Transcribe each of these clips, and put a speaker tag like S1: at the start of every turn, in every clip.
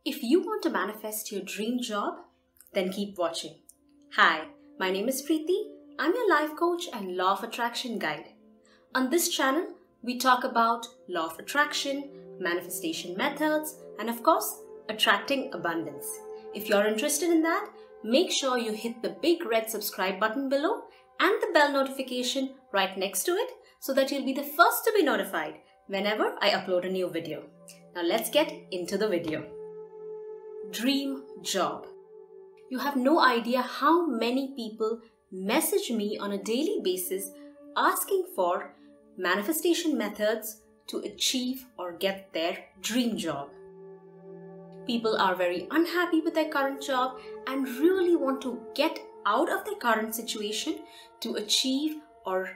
S1: If you want to manifest your dream job, then keep watching. Hi, my name is Preeti. I'm your life coach and law of attraction guide. On this channel, we talk about law of attraction, manifestation methods, and of course, attracting abundance. If you're interested in that, make sure you hit the big red subscribe button below and the bell notification right next to it so that you'll be the first to be notified whenever I upload a new video. Now let's get into the video. Dream job. You have no idea how many people message me on a daily basis asking for manifestation methods to achieve or get their dream job. People are very unhappy with their current job and really want to get out of their current situation to achieve or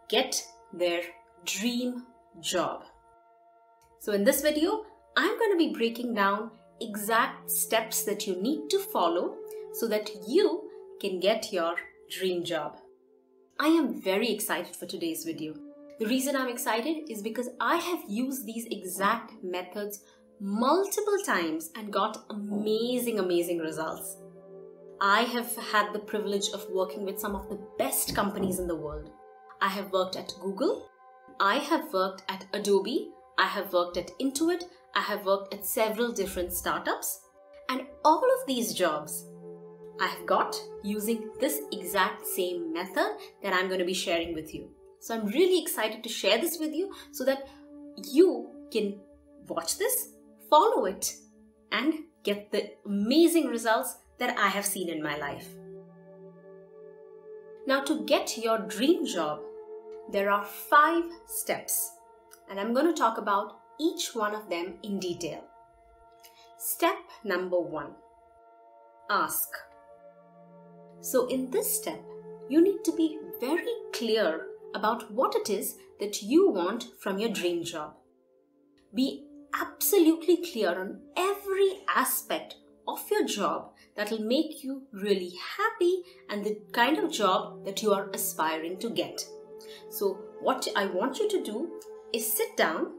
S1: get their dream job. So in this video, I'm going to be breaking down exact steps that you need to follow so that you can get your dream job. I am very excited for today's video. The reason I'm excited is because I have used these exact methods multiple times and got amazing results. I have had the privilege of working with some of the best companies in the world. I have worked at Google, I have worked at Adobe, I have worked at Intuit, I have worked at several different startups, and all of these jobs I have got using this exact same method that I'm going to be sharing with you. So I'm really excited to share this with you so that you can watch this, follow it, and get the amazing results that I have seen in my life. Now, to get your dream job, there are 5 steps, and I'm going to talk about each one of them in detail. Step number 1, ask. So in this step, you need to be very clear about what it is that you want from your dream job. Be absolutely clear on every aspect of your job that will make you really happy and the kind of job that you are aspiring to get. So what I want you to do is sit down,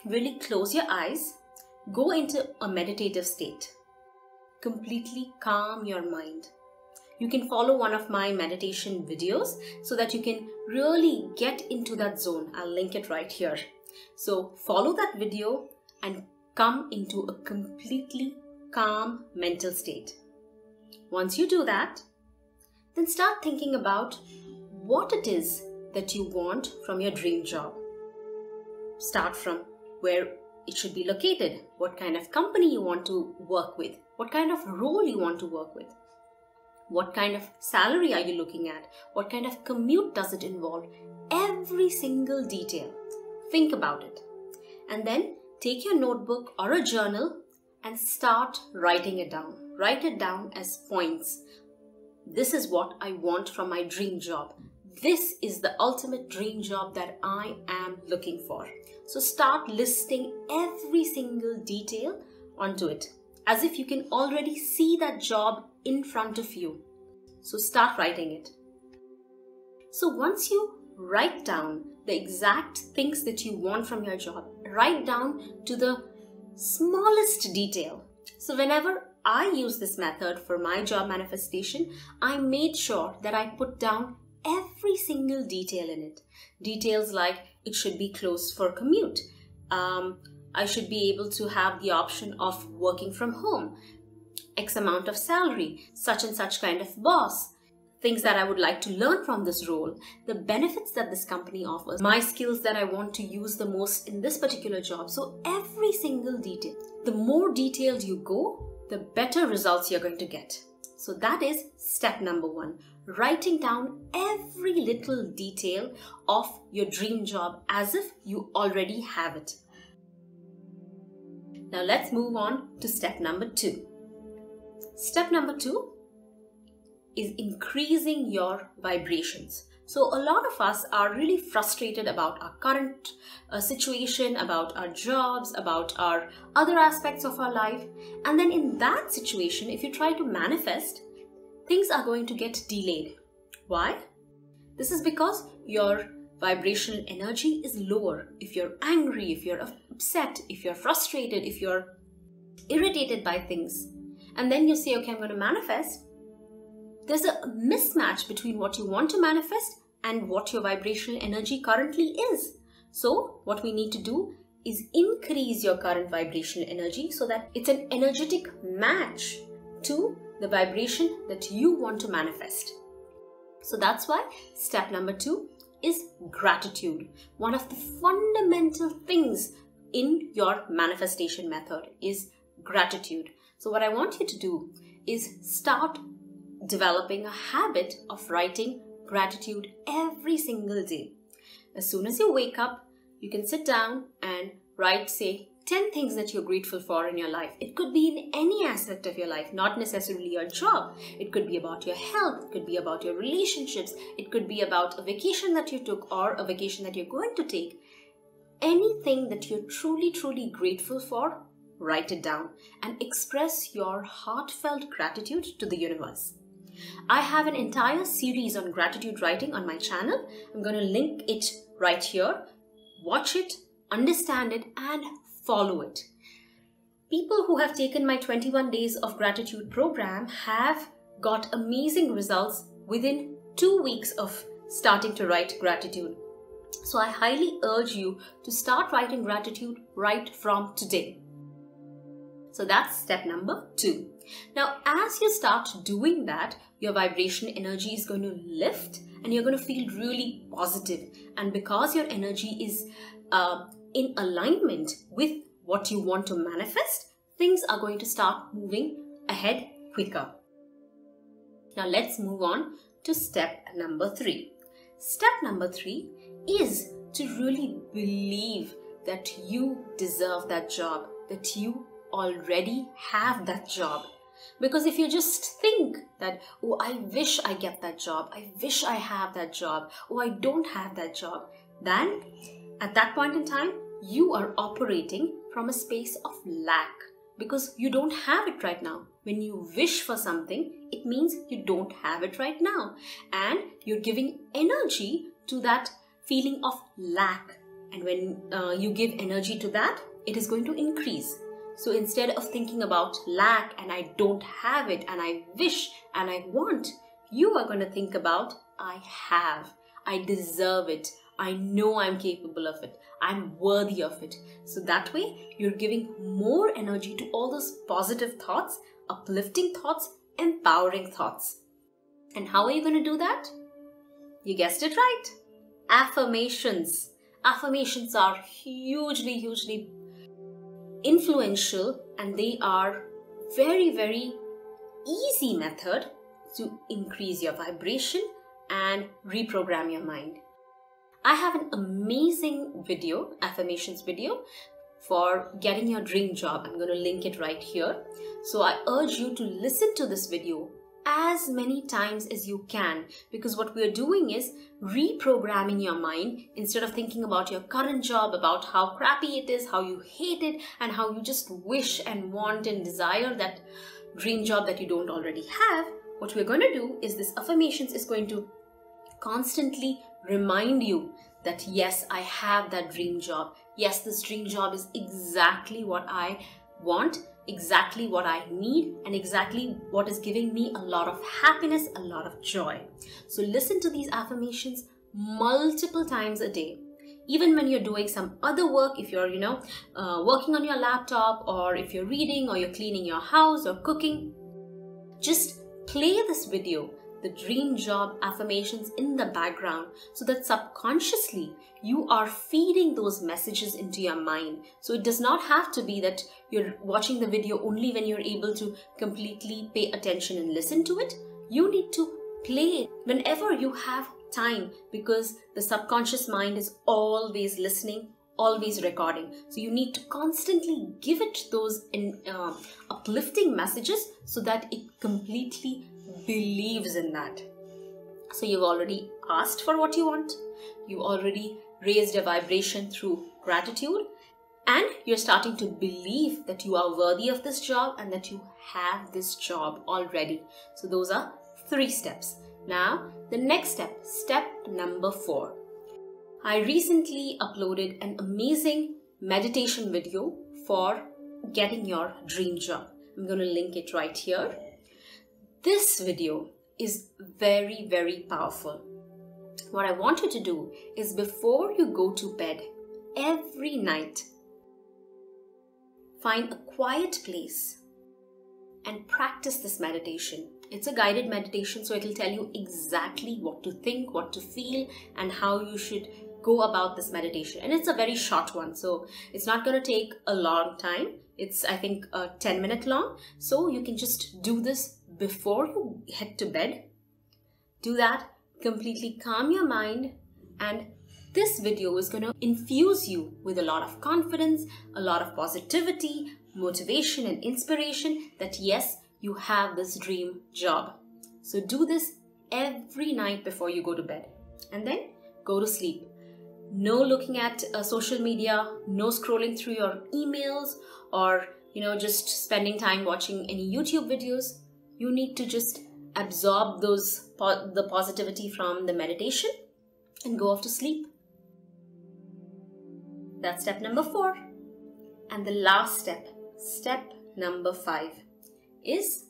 S1: really close your eyes, go into a meditative state. Completely calm your mind. You can follow one of my meditation videos so that you can really get into that zone. I'll link it right here. So follow that video and come into a completely calm mental state. Once you do that, then start thinking about what it is that you want from your dream job. Start from where it should be located, what kind of company you want to work with, what kind of role you want to work with, what kind of salary are you looking at, what kind of commute does it involve, every single detail. Think about it. And then take your notebook or a journal and start writing it down. Write it down as points. This is what I want from my dream job. This is the ultimate dream job that I am looking for. So start listing every single detail onto it, as if you can already see that job in front of you. So start writing it. So once you write down the exact things that you want from your job, write down to the smallest detail. So whenever I use this method for my job manifestation, I made sure that I put down every single detail in it. Details like it should be close for commute. I should be able to have the option of working from home, X amount of salary, such and such kind of boss, things that I would like to learn from this role, the benefits that this company offers, my skills that I want to use the most in this particular job. So every single detail. The more detailed you go, the better results you're going to get. So that is step number 1. Writing down every little detail of your dream job as if you already have it. Now let's move on to step number 2. Step number 2 is increasing your vibrations. So a lot of us are really frustrated about our current situation, about our jobs, about our other aspects of our life. And then in that situation, if you try to manifest, things are going to get delayed. Why? This is because your vibrational energy is lower. If you're angry, if you're upset, if you're frustrated, if you're irritated by things, and then you say, okay, I'm going to manifest, there's a mismatch between what you want to manifest and what your vibrational energy currently is. So what we need to do is increase your current vibrational energy so that it's an energetic match to the vibration that you want to manifest. So that's why step number 2 is gratitude. One of the fundamental things in your manifestation method is gratitude. So what I want you to do is start developing a habit of writing gratitude every single day. As soon as you wake up, you can sit down and write, say, 10 things that you're grateful for in your life. It could be in any aspect of your life, not necessarily your job. It could be about your health. It could be about your relationships. It could be about a vacation that you took or a vacation that you're going to take. Anything that you're truly, truly grateful for, write it down and express your heartfelt gratitude to the universe. I have an entire series on gratitude writing on my channel. I'm going to link it right here. Watch it, understand it, and follow it. People who have taken my 21 days of gratitude program have got amazing results within 2 weeks of starting to write gratitude. So I highly urge you to start writing gratitude right from today. So that's step number 2. Now, as you start doing that, your vibration energy is going to lift and you're going to feel really positive. And because your energy is in alignment with what you want to manifest, things are going to start moving ahead quicker. Now let's move on to step number 3. Step number 3 is to really believe that you deserve that job, that you already have that job. Because if you just think that, oh, I wish I get that job, I wish I have that job, oh, I don't have that job, then at that point in time, you are operating from a space of lack because you don't have it right now. When you wish for something, it means you don't have it right now. And you're giving energy to that feeling of lack. And when you give energy to that, it is going to increase. So instead of thinking about lack and I don't have it and I wish and I want, you are going to think about I have, I deserve it, I know I'm capable of it, I'm worthy of it. So that way you're giving more energy to all those positive thoughts, uplifting thoughts, empowering thoughts. And how are you going to do that? You guessed it right. Affirmations. Affirmations are hugely influential, and they are very easy method to increase your vibration and reprogram your mind. I have an amazing video, affirmations video, for getting your dream job. I'm going to link it right here. So I urge you to listen to this video as many times as you can, because what we're doing is reprogramming your mind. Instead of thinking about your current job, about how crappy it is, how you hate it, and how you just wish and want and desire that dream job that you don't already have, what we're going to do is this affirmations is going to constantly remind you that yes, I have that dream job. Yes, this dream job is exactly what I want, exactly what I need, and exactly what is giving me a lot of happiness, a lot of joy. So listen to these affirmations multiple times a day. Even when you're doing some other work, if you're, working on your laptop, or if you're reading, or you're cleaning your house or cooking, just play this video, the dream job affirmations, in the background, so that subconsciously you are feeding those messages into your mind. So it does not have to be that you're watching the video only when you're able to completely pay attention and listen to it. You need to play it whenever you have time, because the subconscious mind is always listening, always recording. So you need to constantly give it those uplifting messages so that it completely believes in that. So you've already asked for what you want, you already raised a vibration through gratitude, and you're starting to believe that you are worthy of this job and that you have this job already. So those are 3 steps. Now the next step, step number 4. I recently uploaded an amazing meditation video for getting your dream job. I'm going to link it right here. This video is very, very powerful. What I want you to do is before you go to bed every night, find a quiet place and practice this meditation. It's a guided meditation, so it will tell you exactly what to think, what to feel, and how you should go about this meditation. And it's a very short one, so it's not going to take a long time. It's, I think, 10 minutes long. So you can just do this before you head to bed. Do that, completely calm your mind, and this video is going to infuse you with a lot of confidence, a lot of positivity, motivation and inspiration that yes, you have this dream job. So do this every night before you go to bed and then go to sleep. No looking at social media, no scrolling through your emails or just spending time watching any YouTube videos. You need to just absorb the positivity from the meditation and go off to sleep. That's step number 4. And the last step, step number 5, is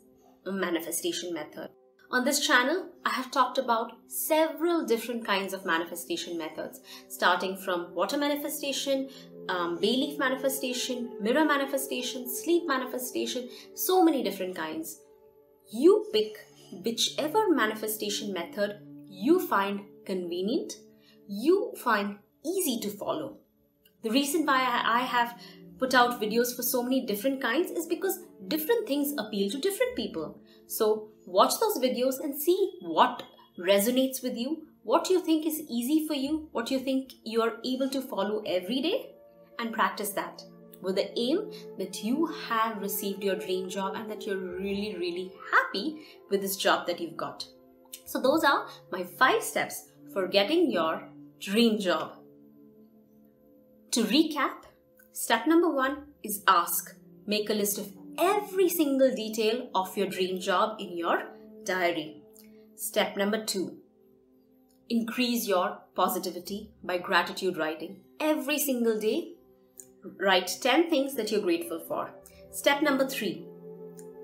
S1: a manifestation method. On this channel, I have talked about several different kinds of manifestation methods, starting from water manifestation, bay leaf manifestation, mirror manifestation, sleep manifestation, so many different kinds. You pick whichever manifestation method you find convenient, you find easy to follow. The reason why I have put out videos for so many different kinds is because different things appeal to different people. So watch those videos and see what resonates with you, what you think is easy for you, what you think you are able to follow every day, and practice that with the aim that you have received your dream job and that you're really, really happy with this job that you've got. So those are my 5 steps for getting your dream job. To recap, step number 1 is ask. Make a list of every single detail of your dream job in your diary. Step number 2, increase your positivity by gratitude writing. Every single day, write 10 things that you're grateful for. Step number 3,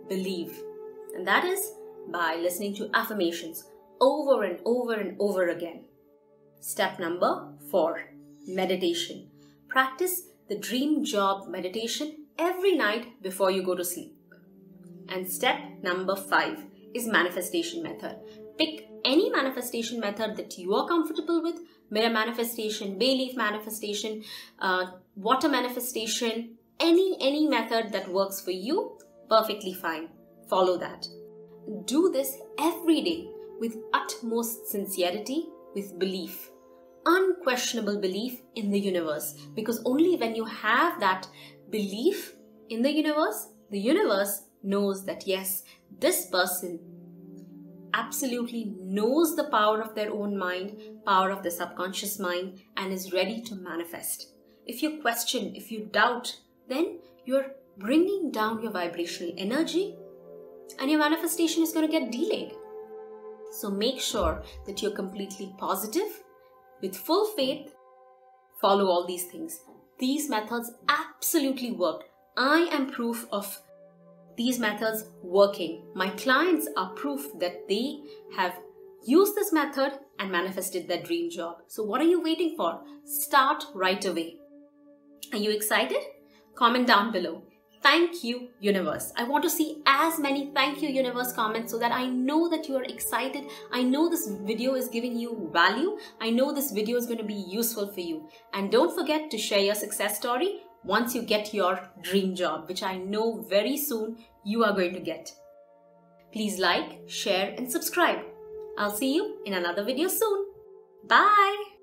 S1: believe. And that is by listening to affirmations over and over and over again. Step number 4, meditation. Practice the dream job meditation every night before you go to sleep. And step number 5 is manifestation method. Pick any manifestation method that you are comfortable with. Mirror manifestation, bay leaf manifestation, water manifestation, any method that works for you, perfectly fine. Follow that. Do this every day with utmost sincerity, with belief. Unquestionable belief in the universe, because only when you have that belief in the universe knows that yes, this person absolutely knows the power of their own mind, power of the subconscious mind, and is ready to manifest. If you question, if you doubt, then you're bringing down your vibrational energy and your manifestation is going to get delayed. So make sure that you're completely positive. With full faith, follow all these things. These methods absolutely work. I am proof of these methods working. My clients are proof that they have used this method and manifested their dream job. So what are you waiting for? Start right away. Are you excited? Comment down below. Thank you, universe. I want to see as many thank you, universe comments so that I know that you are excited. I know this video is giving you value. I know this video is going to be useful for you. And don't forget to share your success story once you get your dream job, which I know very soon you are going to get. Please like, share, and subscribe. I'll see you in another video soon. Bye.